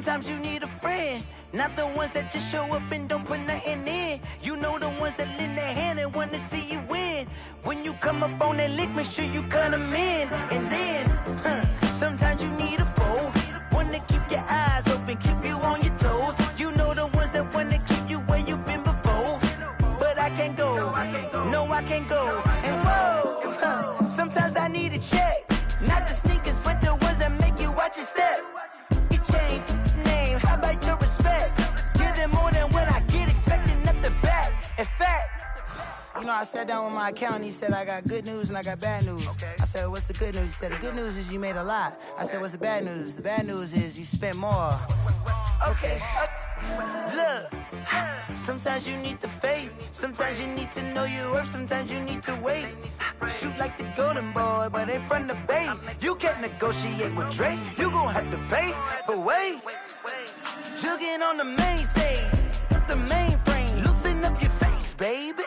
Sometimes you need a friend, not the ones that just show up and don't put nothing in. You know the ones that lend their hand and wanna see you win. When you come up on that lick, make sure you cut them in. And then, sometimes you need a foe, one to keep your eyes open, keep you on your toes. You know the ones that wanna keep you where you've been before. But I can't go, no I can't go. And whoa, sometimes I need a check, not the sneakers, but the ones that make you watch your step. You change name, how about your respect? Give them more than what I get, expecting nothing back. In fact, you know, I sat down with my accountant, he said, I got good news and I got bad news. Okay. I said, what's the good news? He said, the good news is you made a lot. I said, what's the bad news? The bad news is you spent more. Okay. Look, sometimes you need the faith, sometimes you need to know your worth, sometimes you need to wait. Shoot like the golden boy, but ain't from the bay. You can't negotiate with Drake, you gon' have to pay. But wait, jugging on the main stage, the mainframe, loosen up your face, baby.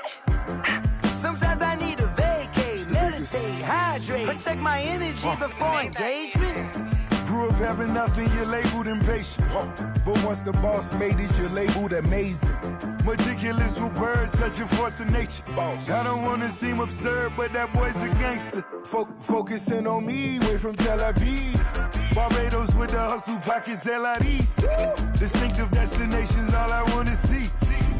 Sometimes I need a vacate, meditate, hydrate, protect my energy before engagement. Grew up having nothing, you're labeled impatient. But once the boss made it, you're labeled amazing. Meticulous with words, such a force of nature. I don't wanna seem absurd, but that boy's a gangster. Focusing on me, way from Tel Aviv. Barbados with the hustle pockets, LIDs. Distinctive destinations, all I wanna see.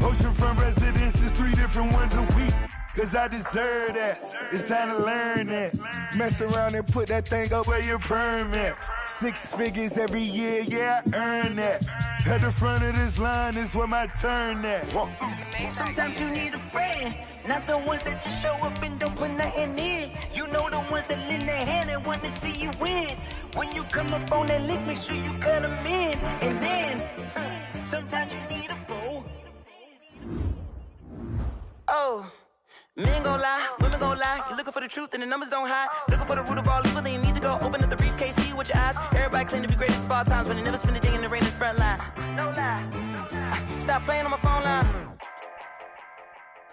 Oceanfront residences, 3 different ones a week. Cause I deserve that, it's time to learn that. Mess around and put that thing up where your permit. 6 figures every year, yeah, I earn that. At the front of this line is where my turn at. Sometimes you need a friend, not the ones that just show up and don't put nothing in. You know the ones that lend their hand and want to see you win. When you come up on that lick, make sure you cut them in. And then, sometimes you need a foe. Oh. Men gon' lie, women gon' lie. You're looking for the truth and the numbers don't hide. Looking for the root of all evil, then you need to go open up the briefcase, see with your eyes. Everybody claim to be greatest of all times, but they never spend a day in the rain in the front line. No lie. Stop playing on my phone line.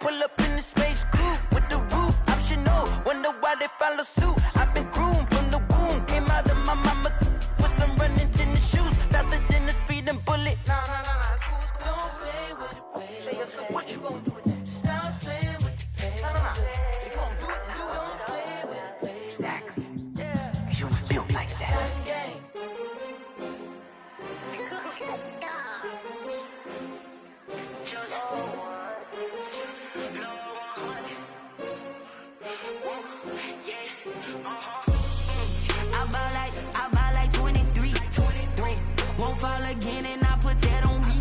Pull up in the space coupe with the roof optional. Wonder why they follow suit. I've been groomed from the womb. Came out of my mama with some running tennis shoes. Faster than the speeding bullet. Nah, it's cool, it's cool. Don't play with it, baby. Say so what you gon' do with it? Stop playing with it. If you gon' do it, then don't play with it, baby. Exactly. Yeah. Cause you ain't built like that. I buy like 23. Won't fall again and I put that on me.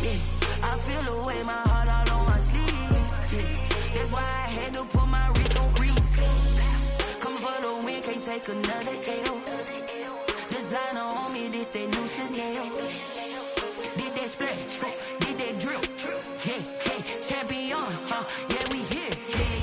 Yeah. I feel the way my heart all on my sleeve. Yeah. That's why I had to put my wrist on freeze. Coming for the win, can't take another L. Designer on me, this that new Chanel. Did that splash, did that drill. Yeah, champion, yeah, we here.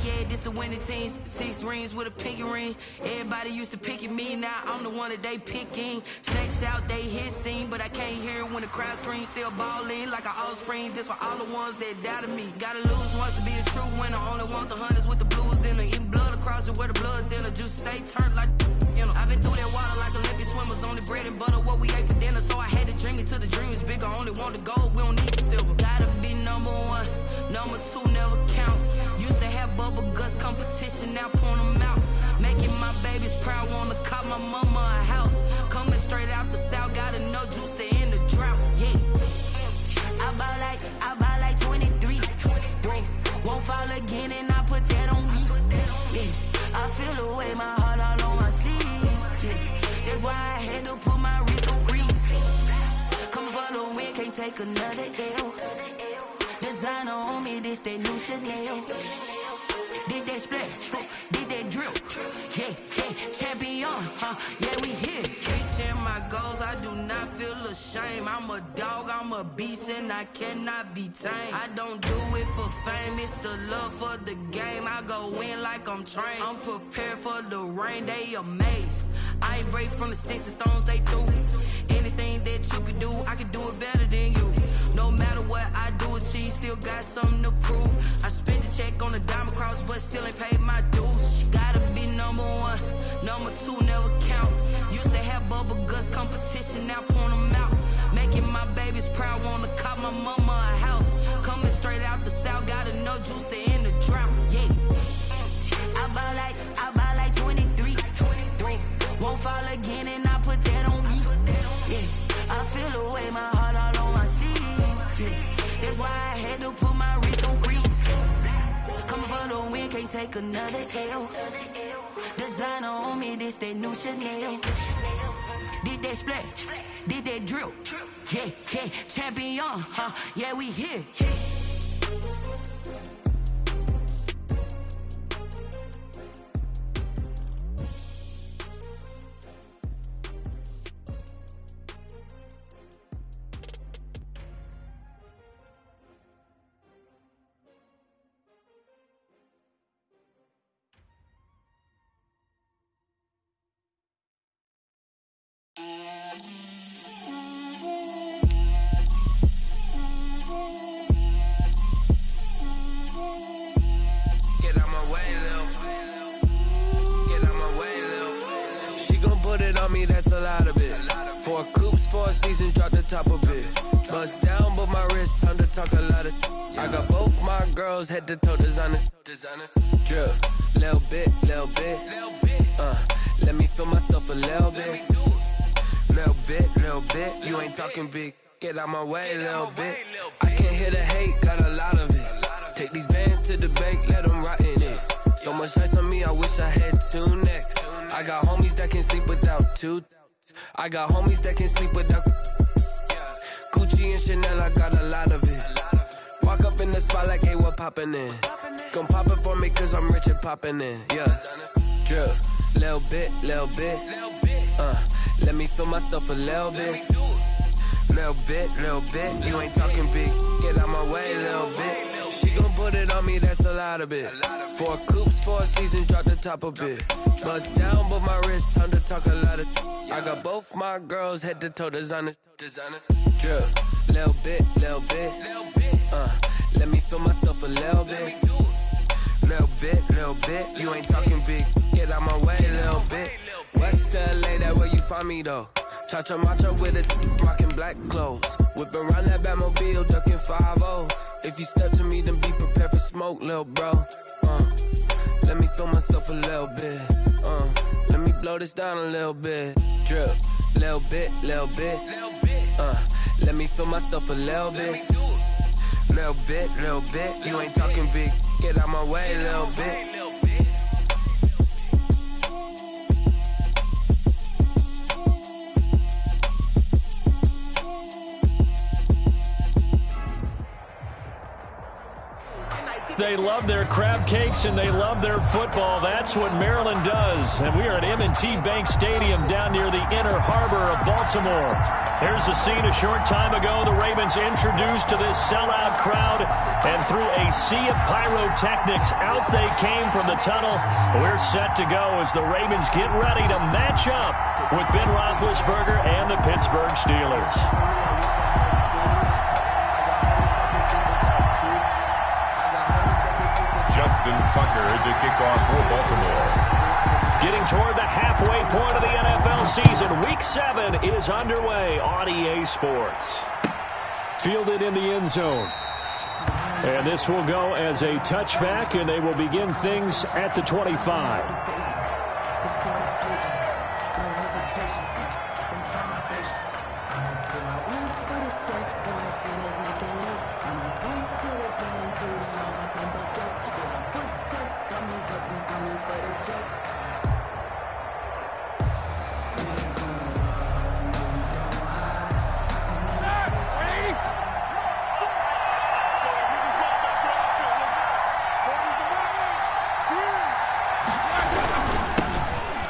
Yeah, this the winning team. 6 rings with a pinky ring. Everybody used to pick at me, now I'm the one that they picking. Snakes out, they hit scene, but I can't hear it when the crowd screams. Still ballin' like an offspring. This for all the ones that doubted me. Gotta lose once to be a true winner. Only want the hunters with the blues in it. Eating blood across it where the blood thinner. Just stay turned like, you know. I've been through that water like Olympic swimmers. Only bread and butter, what we ate for dinner. So I had to dream it till the dream is bigger. Only want the gold, we don't need the silver. Gotta be number 1, number 2 never count. Used to have bubble guts competition, now point them out. Making my babies proud, wanna call my mama a house. Coming straight out the south, got enough juice to end the drought, yeah. I buy like 23. Won't fall again and I put that on me. Yeah, I feel the way my heart all on my sleeve. Yeah, that's why I had to put my wrist on freeze. Coming for the win, can't take another L. Designer on me, this that new Chanel. Did that splash, did that drill. Yeah, champion, yeah, we here. Reaching my goals, I do not feel ashamed. I'm a dog, I'm a beast, and I cannot be tamed. I don't do it for fame, it's the love for the game. I go in like I'm trained. I'm prepared for the rain, they amazed. I ain't break from the sticks and stones they threw. Anything that you can do, I can do it better than you. No matter what I do, achieve, still got something to prove. I spent the check on the diamond cross, but still ain't paid my dues. Gotta be number 1, number 2 never count. Used to have bubble guts competition, now point them out. Making feel the way, my heart all on my sleeve. Yeah. That's why I had to put my wrist on freeze. Coming for the win, can't take another L. Designer on me, this that new Chanel. Did that splash, did that drill. Yeah, yeah, champion, huh? Yeah, we here. That's a lot of it. 4 coops, 4 seasons, drop the top a bit. Bust down, but my wrist, time to talk a lot of. I got both my girls head to toe designer. Drip, little bit. Let me feel myself a little bit. Little bit. You ain't talking big. Get out my way, little bit. I can't hear the hate, got a lot of it. Take these bands to the bank, let them rot in it. So much ice on me, I wish I had 2 necks. I got homies that can sleep without 2. I got homies that can sleep without Gucci and Chanel, I got a lot of it. Walk up in the spot like, hey, what poppin' in? Gon' pop it for me cause I'm rich and poppin' in, yeah. Drip, little bit. Let me feel myself a little bit. Little bit. You ain't talking big, get out my way, little bit. She gon' put it on me, that's a lot of it. 4 coops, 4 seasons, drop the top a bit. Bust down, but my wrist, time to talk a lot of. I got both my girls head to toe designer. Drip, little bit. Let me feel myself a little bit. Little bit. You ain't talking big, get out my way, little bit. West LA, that where you find me though. Cha-cha matcha with a rockin' black clothes. Whip around that Batmobile, ducking 5-0. If you step to me, then be prepared for smoke, lil' bro. Let me feel myself a little bit. Let me blow this down a little bit. Drip, little bit. Let me feel myself a little bit. Little bit. You ain't talking big. Get out my way, little bit. They love their crab cakes and they love their football. That's what Maryland does. And we are at M&T Bank Stadium down near the Inner Harbor of Baltimore. Here's a scene a short time ago. The Ravens introduced to this sellout crowd. And through a sea of pyrotechnics, out they came from the tunnel. We're set to go as the Ravens get ready to match up with Ben Roethlisberger and the Pittsburgh Steelers. Justin Tucker to kick off for Baltimore. Getting toward the halfway point of the NFL season. Week 7 is underway on EA Sports. Fielded in the end zone. And this will go as a touchback, and they will begin things at the 25.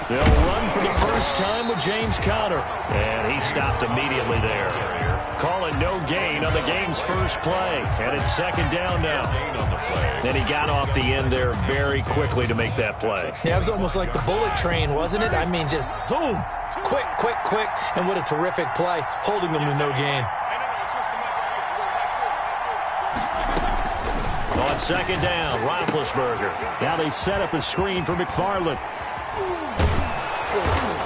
They'll run for the first time with James Conner. And he stopped immediately there. Calling no gain on the game's first play. And it's second down now. And he got off the end there very quickly to make that play. Yeah, it was almost like the bullet train, wasn't it? I mean, just zoom. Quick. And what a terrific play, holding them to no gain. On second down, Roethlisberger. Now they set up a screen for McFarland.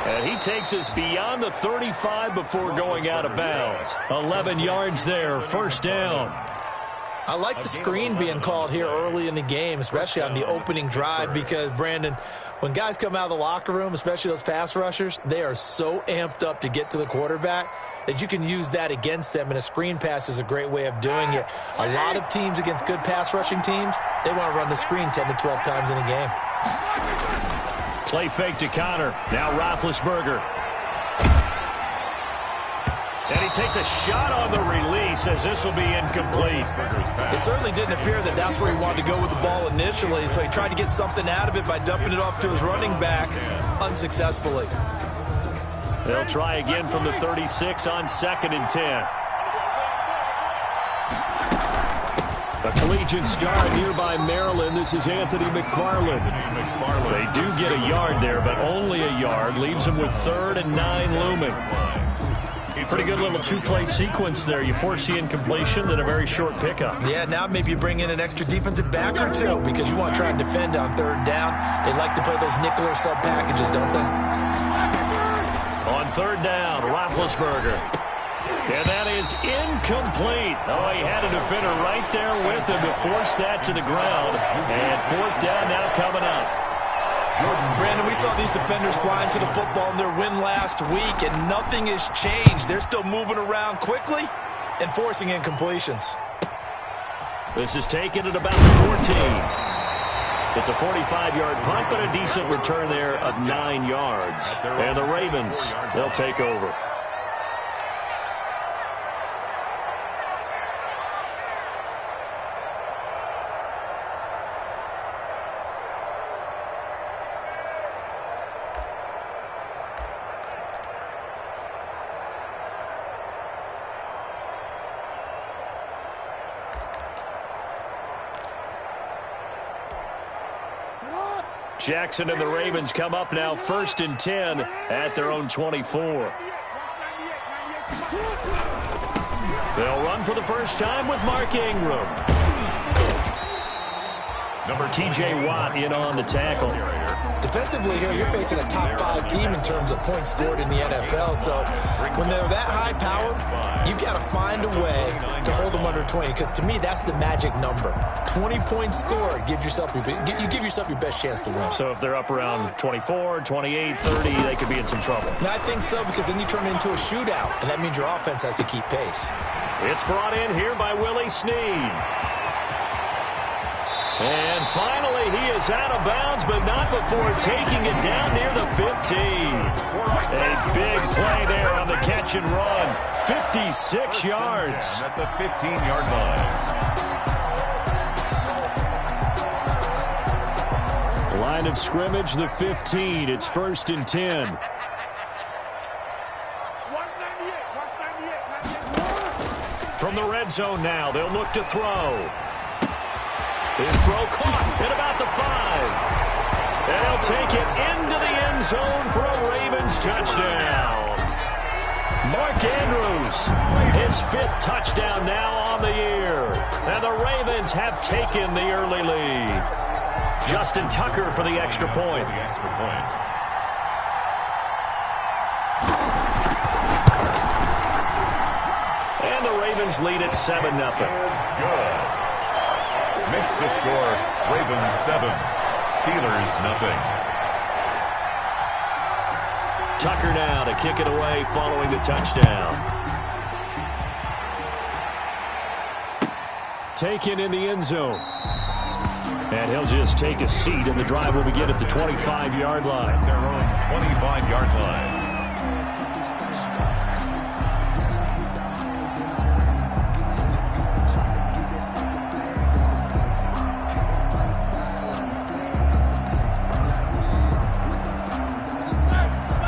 And he takes us beyond the 35 before going out of bounds. 11 yards there, first down. I like the screen being called here early in the game, especially on the opening drive, because, Brandon, when guys come out of the locker room, especially those pass rushers, they are so amped up to get to the quarterback. that you can use that against them, and a screen pass is a great way of doing it. A lot of teams against good pass rushing teams, they want to run the screen 10 to 12 times in a game. Play fake to Connor. Now Roethlisberger. And he takes a shot on the release as this will be incomplete. It certainly didn't appear that that's where he wanted to go with the ball initially, so he tried to get something out of it by dumping it off to his running back unsuccessfully. They'll try again from the 36 on 2nd and 10. A collegiate star here by Maryland. This is Anthony McFarland. They do get a yard there, but only a yard. Leaves them with 3rd and 9 looming. Pretty good little two-play sequence there. You force the incompletion, then a very short pickup. Yeah, now maybe you bring in an extra defensive back or two because you want to try and defend on 3rd down. They like to play those nickel or sub packages, don't they? On 3rd down, Roethlisberger. And that is incomplete. Oh, he had a defender right there with him to force that to the ground. And 4th down now coming up. Brandon, we saw these defenders flying to the football in their win last week, and nothing has changed. They're still moving around quickly and forcing incompletions. This is taken at about 14. It's a 45-yard punt, but a decent return there of 9 yards. And the Ravens, they'll take over. Jackson and the Ravens come up now 1st and 10 at their own 24. They'll run for the first time with Mark Ingram. Number T.J. Watt in on the tackle. Defensively here, you're facing a top 5 team in terms of points scored in the NFL. So when they're that high powered, you've got to find a way to hold them under 20. Because to me, that's the magic number. 20 points scored, you give yourself your best chance to win. So if they're up around 24, 28, 30, they could be in some trouble. And I think so, because then you turn it into a shootout, and that means your offense has to keep pace. It's brought in here by Willie Snead. And finally, he is out of bounds, but not before taking it down near the 15. A big play there on the catch and run. 56 yards. At the 15-yard line. Line of scrimmage, the 15. It's 1st and 10. From the red zone now, they'll look to throw. His throw caught at about the 5. And he'll take it into the end zone for a Ravens touchdown. Mark Andrews, his 5th touchdown now on the year. And the Ravens have taken the early lead. Justin Tucker for the extra point. And the Ravens lead at 7-0. Good. Makes the score Ravens 7, Steelers 0. Tucker now to kick it away following the touchdown. Taken in the end zone. And he'll just take a seat, and the drive will begin at the 25-yard line. Their own 25-yard line.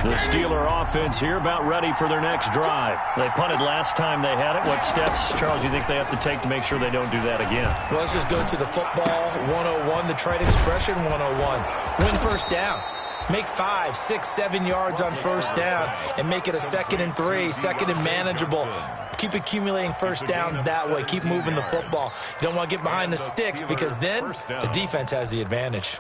The Steeler offense here about ready for their next drive. They punted last time they had it. What steps, Charles, do you think they have to take to make sure they don't do that again? Well, let's just go to the football 101, the trade expression 101. Win first down. Make 5, 6, 7 yards on first down and make it a 2nd and 3, 2nd and manageable. Keep accumulating first downs that way. Keep moving the football. You don't want to get behind the sticks because then the defense has the advantage.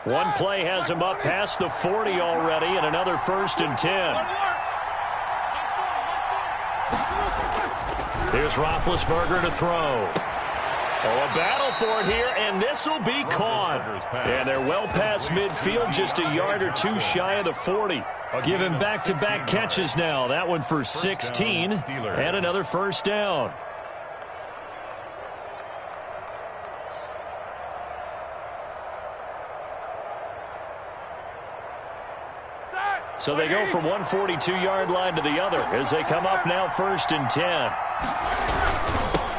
One play has him up past the 40 already, and another 1st and 10. Here's Roethlisberger to throw. Oh, a battle for it here, and this will be caught. And they're well past midfield, just a yard or two shy of the 40. Give him back-to-back catches now. That one for 16, and another first down. So they go from one 42-yard line to the other as they come up now 1st and 10.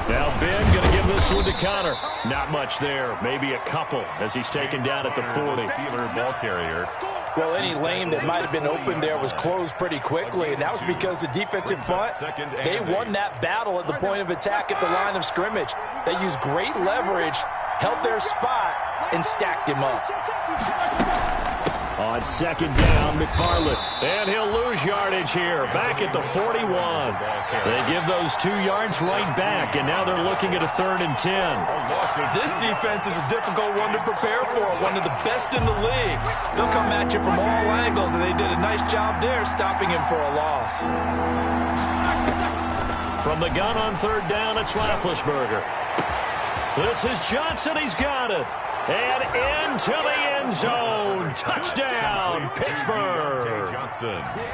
Now Ben going to give this one to Connor. Not much there. Maybe a couple as he's taken down at the 40. Steeler ball carrier. Well, any lane that might have been open there was closed pretty quickly, and that was because the defensive front, they won that battle at the point of attack at the line of scrimmage. They used great leverage, held their spot, and stacked him up. On 2nd down, McFarland. And he'll lose yardage here. Back at the 41. They give those 2 yards right back, and now they're looking at a 3rd and 10. This defense is a difficult one to prepare for, one of the best in the league. They'll come at you from all angles, and they did a nice job there stopping him for a loss. From the gun on 3rd down, it's Roethlisberger. This is Johnson. He's got it. And into the end zone. Touchdown, Pittsburgh.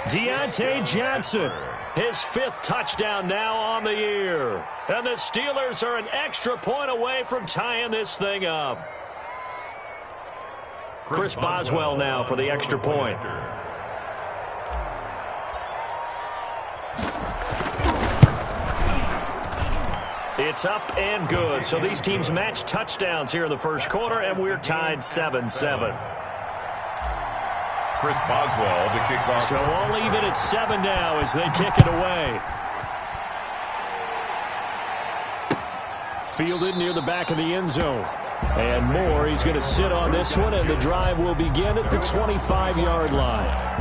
Deontay Johnson, his 5th touchdown now on the year. And the Steelers are an extra point away from tying this thing up. Chris Boswell now for the extra point. It's up and good. So these teams match touchdowns here in the first quarter, and we're tied 7-7. Chris Boswell to kick off. So all even at 7 now as they kick it away. Fielded near the back of the end zone. And Moore, he's going to sit on this one, and the drive will begin at the 25-yard line.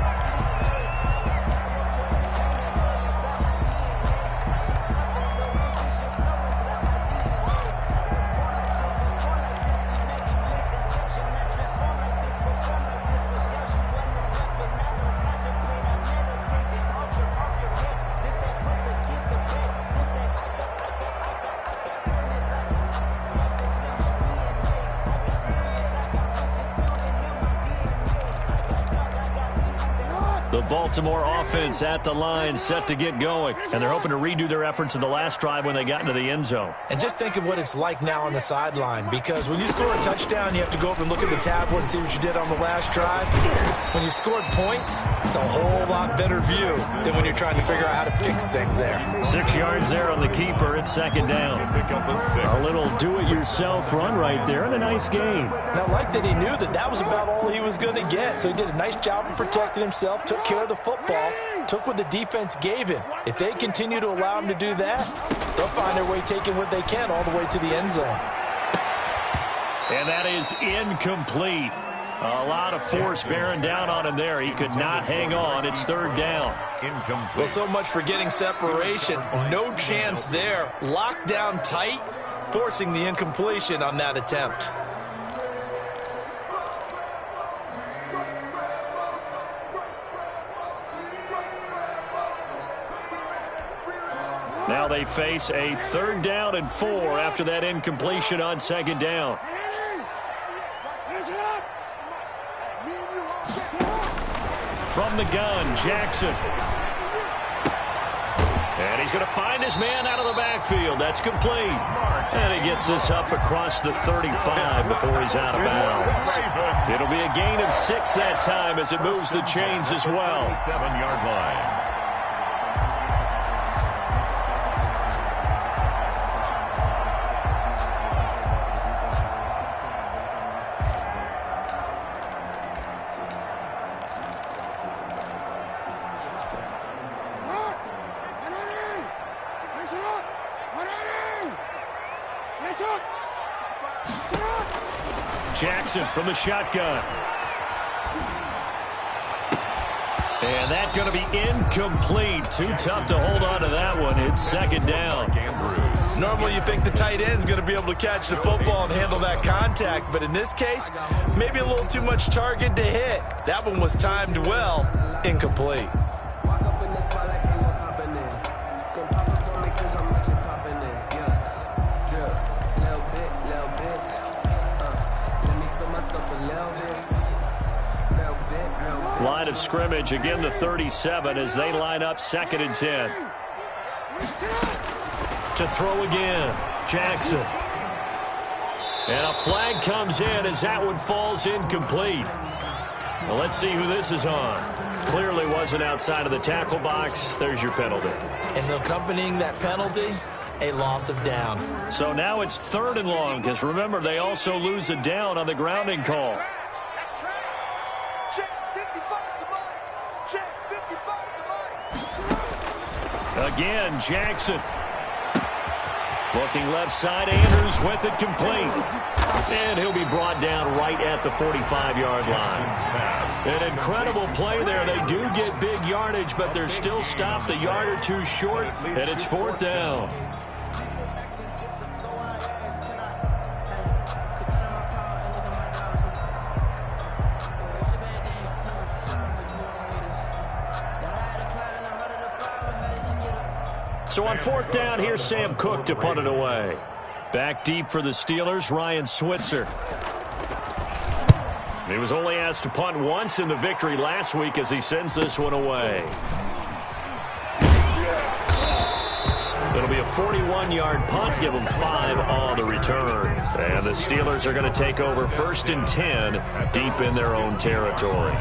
Baltimore offense at the line, set to get going. And they're hoping to redo their efforts in the last drive when they got into the end zone. And just think of what it's like now on the sideline, because when you score a touchdown, you have to go up and look at the tablet and see what you did on the last drive. When you scored points, it's a whole lot better view than when you're trying to figure out how to fix things there. 6 yards there on the keeper. It's 2nd down. A little do-it-yourself run right there and a nice game. Now, like that, he knew that was about all he was going to get, so he did a nice job of protecting himself, took care of the football, took what the defense gave him. If they continue to allow him to do that, they'll find their way taking what they can all the way to the end zone. And that is incomplete. A lot of force bearing down on him there. He could not hang on. It's 3rd down. Incomplete. Well, so much for getting separation. No chance there. Locked down tight, forcing the incompletion on that attempt. Now they face a 3rd down and 4 after that incompletion on 2nd down. From the gun, Jackson. And he's going to find his man out of the backfield. That's complete. And he gets this up across the 35 before he's out of bounds. It'll be a gain of 6 that time as it moves the chains as well. 7-yard line. Jackson from the shotgun. And that's going to be incomplete. Too tough to hold on to that one. It's 2nd down. Normally you think the tight end's going to be able to catch the football and handle that contact, but in this case, maybe a little too much target to hit. That one was timed well. Incomplete. line of scrimmage. Again, the 37 as they line up 2nd and 10. To throw again, Jackson. And a flag comes in as that one falls incomplete. Well, let's see who this is on. Clearly wasn't outside of the tackle box. There's your penalty. And accompanying that penalty, a loss of down. So now it's 3rd and long because, remember, they also lose a down on the grounding call. Again, Jackson. Looking left side, Andrews with it complete. And he'll be brought down right at the 45-yard line. An incredible play there. They do get big yardage, but they're still stopped a yard or two short, and it's 4th down. So on 4th down, here's Sam Cook to punt it away. Back deep for the Steelers, Ryan Switzer. He was only asked to punt once in the victory last week as he sends this one away. It'll be a 41-yard punt, give them 5 on the return. And the Steelers are going to take over 1st and 10 deep in their own territory.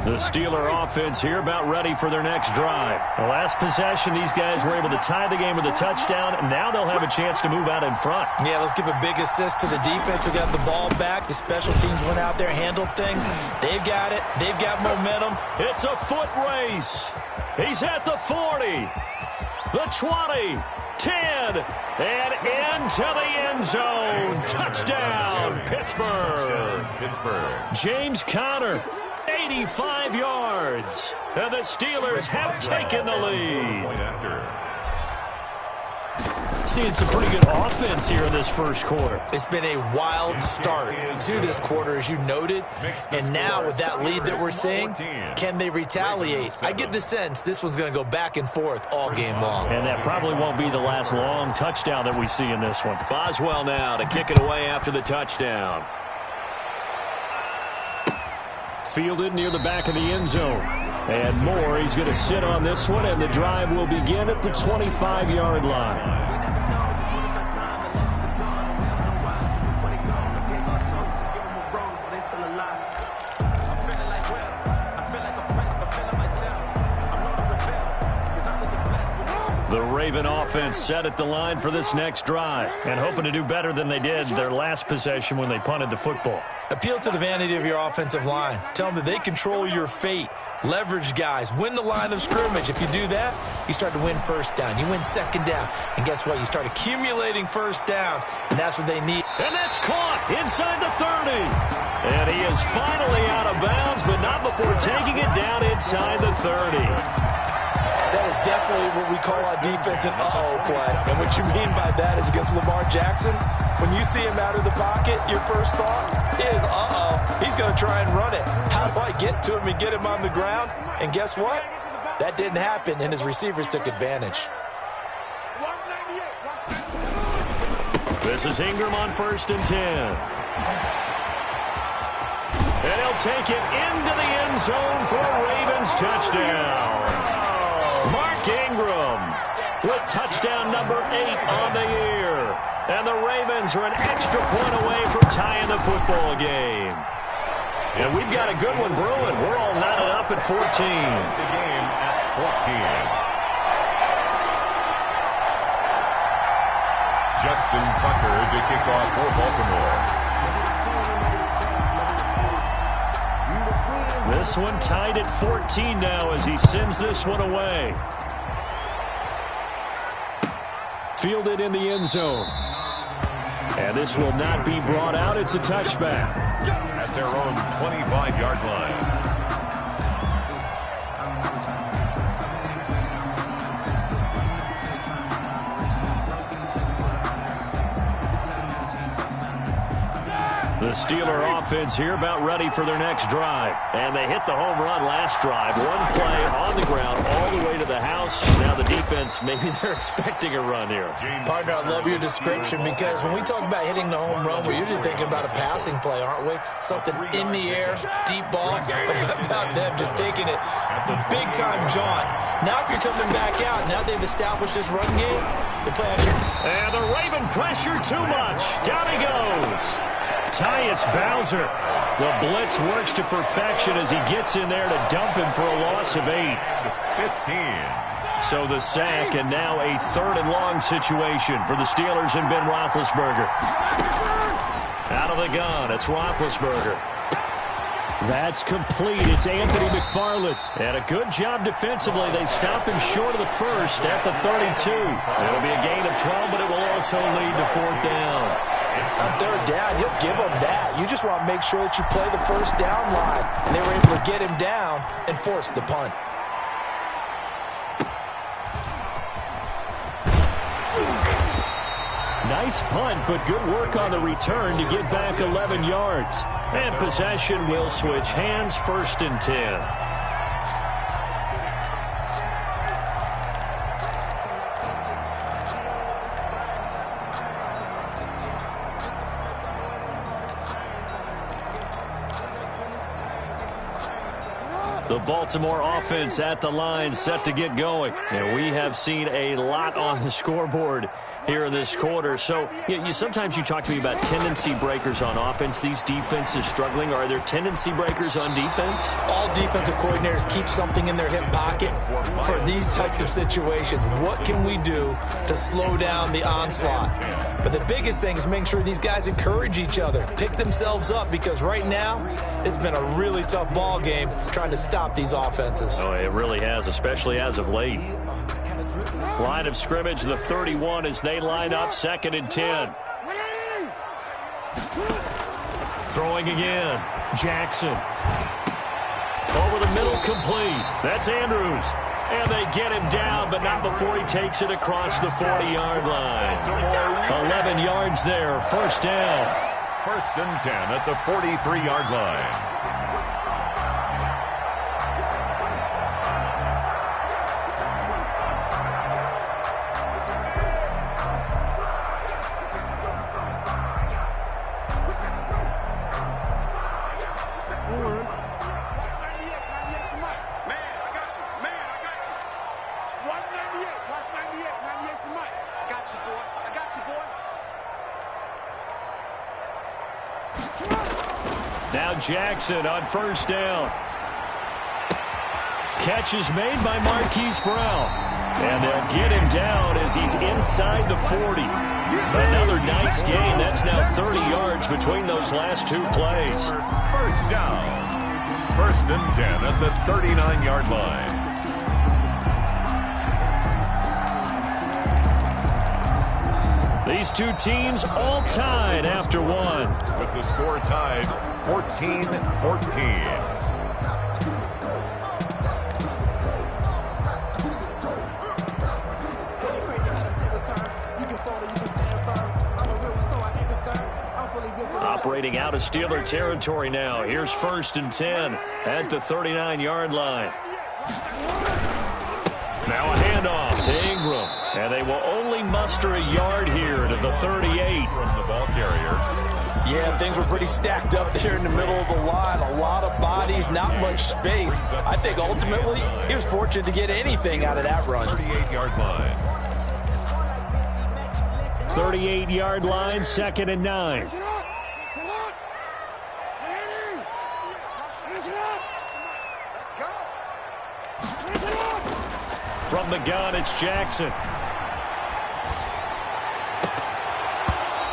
The Steeler offense here about ready for their next drive. The last possession, these guys were able to tie the game with a touchdown, and now they'll have a chance to move out in front. Yeah, let's give a big assist to the defense who got the ball back. The special teams went out there, handled things. They've got it. They've got momentum. It's a foot race. He's at the 40, the 20, 10, and into the end zone. Touchdown, Pittsburgh. James Conner. 85 yards, and the Steelers have taken the lead. Seeing some pretty good offense here in this first quarter. It's been a wild start to this quarter, as you noted, and now with that lead that we're seeing, can they retaliate? I get the sense this one's going to go back and forth all game long. And that probably won't be the last long touchdown that we see in this one. Boswell now to kick it away after the touchdown. Fielded near the back of the end zone. And Moore, he's going to sit on this one, and the drive will begin at the 25-yard line. The Raven offense set at the line for this next drive and hoping to do better than they did their last possession when they punted the football. Appeal to the vanity of your offensive line. Tell them that they control your fate. Leverage guys. Win the line of scrimmage. If you do that, you start to win 1st down. You win 2nd down. And guess what? You start accumulating 1st downs, and that's what they need. And that's caught inside the 30. And he is finally out of bounds, but not before taking it down inside the 30. That is definitely what we call our defense an uh-oh play. And what you mean by that is against Lamar Jackson, when you see him out of the pocket, your first thought is, uh-oh, he's going to try and run it. How do I get to him and get him on the ground? And guess what? That didn't happen, and his receivers took advantage. This is Ingram on 1st and 10. And he'll take it into the end zone for a Ravens touchdown. Mark Ingram with touchdown number 8 on the year. And the Ravens are an extra point away from tying the football game. And we've got a good one brewing. We're all knotted up at 14. The game at 14. Justin Tucker to kick off for Baltimore. This one tied at 14 now as he sends this one away. Fielded in the end zone. And this will not be brought out. It's a touchback. At their own 25-yard line. The Steeler offense here about ready for their next drive. And they hit the home run last drive. One play on the ground all the way to the house. Now the defense, maybe they're expecting a run here. Partner, I love your description because when we talk about hitting the home run, we're usually thinking about a passing play, aren't we? Something in the air, deep ball. But how about them just taking it big-time jaunt? Now if you're coming back out, now they've established this run game, the play action. And the Raven pressure too much. Down he goes. Tyus Bowser. The blitz works to perfection as he gets in there to dump him for a loss of 8. 15. So the sack, and now a 3rd and long situation for the Steelers and Ben Roethlisberger. Out of the gun, it's Roethlisberger. That's complete. It's Anthony McFarland. And a good job defensively. They stop him short of the first at the 32. It'll be a gain of 12, but it will also lead to 4th down. On 3rd down, you'll give them that. You just want to make sure that you play the first down line. And they were able to get him down and force the punt. Nice punt, but good work on the return to get back 11 yards. And possession will switch hands, 1st and 10. The Baltimore offense at the line, set to get going. And we have seen a lot on the scoreboard here in this quarter. So sometimes you talk to me about tendency breakers on offense. These defenses struggling. Are there tendency breakers on defense? All defensive coordinators keep something in their hip pocket for these types of situations. What can we do to slow down the onslaught? But the biggest thing is make sure these guys encourage each other, pick themselves up, because right now it's been a really tough ball game trying to stop these offenses. Oh, it really has, especially as of late. Line of scrimmage, the 31 as they line up, 2nd and 10. Throwing again. Jackson. Over the middle, complete. That's Andrews. And they get him down, but not before he takes it across the 40-yard line. 11 yards there, 1st down. 1st and 10 at the 43-yard line. Now Jackson on 1st down. Catch is made by Marquise Brown. And they'll get him down as he's inside the 40. Another nice gain. That's now 30 yards between those last 2 plays. 1st down. 1st and 10 at the 39-yard line. These two teams all tied after 1. With the score tied 14-14. Operating out of Steeler territory now. Here's 1st and 10 at the 39-yard line. Now a handoff to Ingram. And they will only muster a yard here to the 38. From the ball carrier. Yeah, things were pretty stacked up there in the middle of the line. A lot of bodies, not much space. I think ultimately he was fortunate to get anything out of that run. 38-yard line. 38-yard line, 2nd and 9. From the gun, it's Jackson.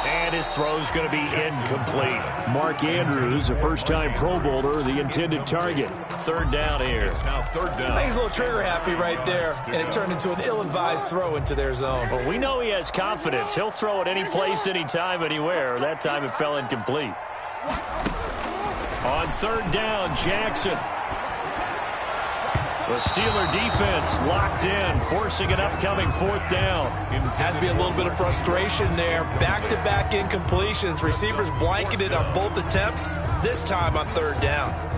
And his throw's going to be incomplete. Mark Andrews, a first-time Pro Bowler, the intended target. 3rd down here. Now 3rd down. I think he's a little trigger happy right there, and it turned into an ill-advised throw into their zone. Well, we know he has confidence. He'll throw it any place, anytime, anywhere. That time it fell incomplete. On 3rd down, Jackson. The Steeler defense locked in, forcing an upcoming 4th down. Has to be a little bit of frustration there. Back-to-back incompletions. Receivers blanketed on both attempts, this time on 3rd down.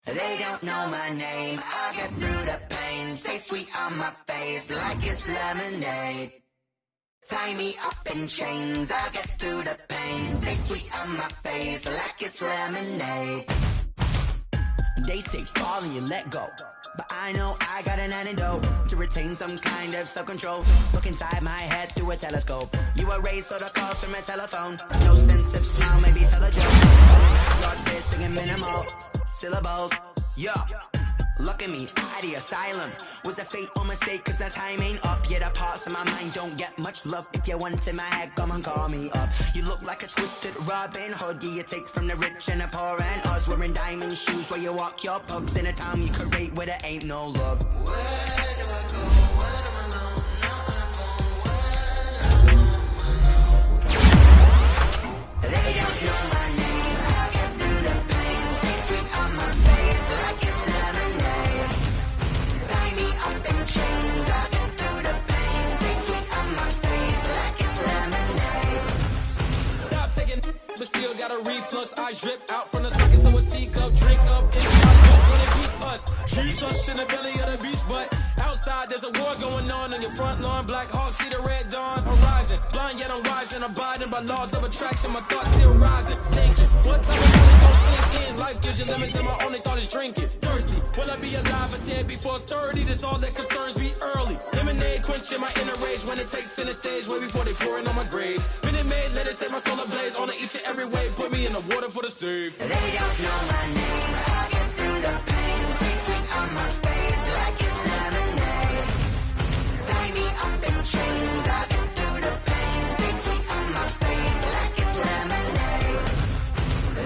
They don't know my name, I get through the pain. Taste sweet on my face like it's lemonade. Tie me up in chains, I get through the pain. Taste sweet on my face like it's lemonade. They say fall and you let go, but I know I got an antidote to retain some kind of self-control. Look inside my head through a telescope. You erase all the calls from a telephone. No sense of smile, maybe tell a joke. Lord says singing minimal syllables, yeah. Look at me, out of the asylum. Was a fate or mistake, cause the time ain't up. Yeah, the parts of my mind don't get much love. If you want in my head, come and call me up. You look like a twisted Robin Hood. Yeah, you take from the rich and the poor and us. Wearing diamond shoes where you walk your pugs in a town you create where there ain't no love. Where do I go? Where am I alone? Not on the phone. They don't know my name. I get through the pain. Taste sweet on my face like it's lemonade. Tie me up in chains. I get through the pain. Taste sweet on my face like it's lemonade. Stop taking but still got a reflux. I drip out from the socket to a teacup. Drink up in my cup when it beat us. Use us in the belly of the beast, but outside there's a war going on your front lawn. Black Hawk, see the red dawn horizon. Blind yet I'm rising, abiding by laws of attraction. My thoughts still rising, thinking what time of knowledge don't sink in. Life gives you lemons and my only thought is drinking. Thirsty, will I be alive or dead before 30? That's all that concerns me early. Lemonade quenching my inner rage when it takes center stage way before they pour it on my grave. Minute Maid, let it set my soul ablaze on each and every way. Put me in the water for the save. They don't know my name. I get through the pain. Taste sweet on my face like it's lemonade. Tie me up in chains. I get through the pain. Taste sweet on my face like it's lemonade.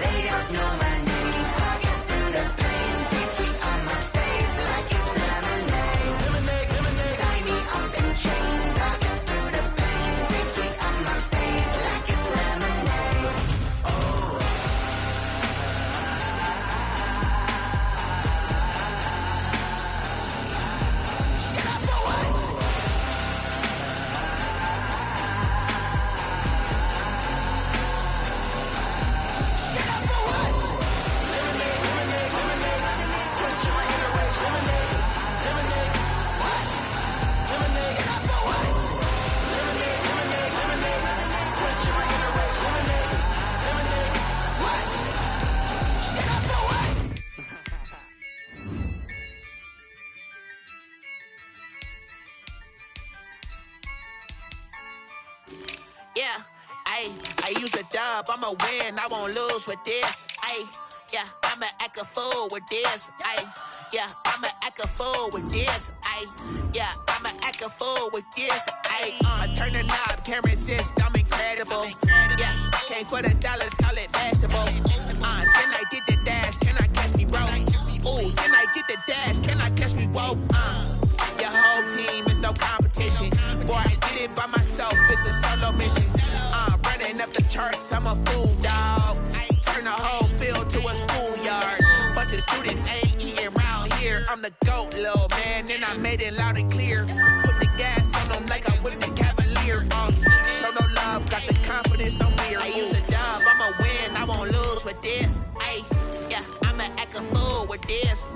They don't know my name. I get through the pain. Taste sweet on my face like it's lemonade. Lemonade, lemonade. Tie me up in chains. I get through the pain. Taste sweet on my face like it's lemonade. Oh. Yeah, I use a dub, I'ma win, I won't lose with this. Yeah, I'ma act a fool with this. Yeah, I'ma act a fool with this. Yeah, I'ma act a fool with this. I turn the knob, can't resist, I'm incredible. Yeah, came for the dollars, call it vegetable. Then I did the dash, can I catch me, bro? Ooh, then I did the dash, can I catch me, whoa? Your whole team is no competition. Boy, I did it by myself, it's a solo mission. Running up the charts, I'm a fool, dog. Turn the whole field to a schoolyard. Bunch of students ain't eating round here. I'm the GOAT, little man, and I made it loud and clear. Put the gas on them like I'm with the Cavalier. Show no love, got the confidence, no fear. I use a dub, I'ma win, I won't lose with this. Yeah, I'ma act a fool with this.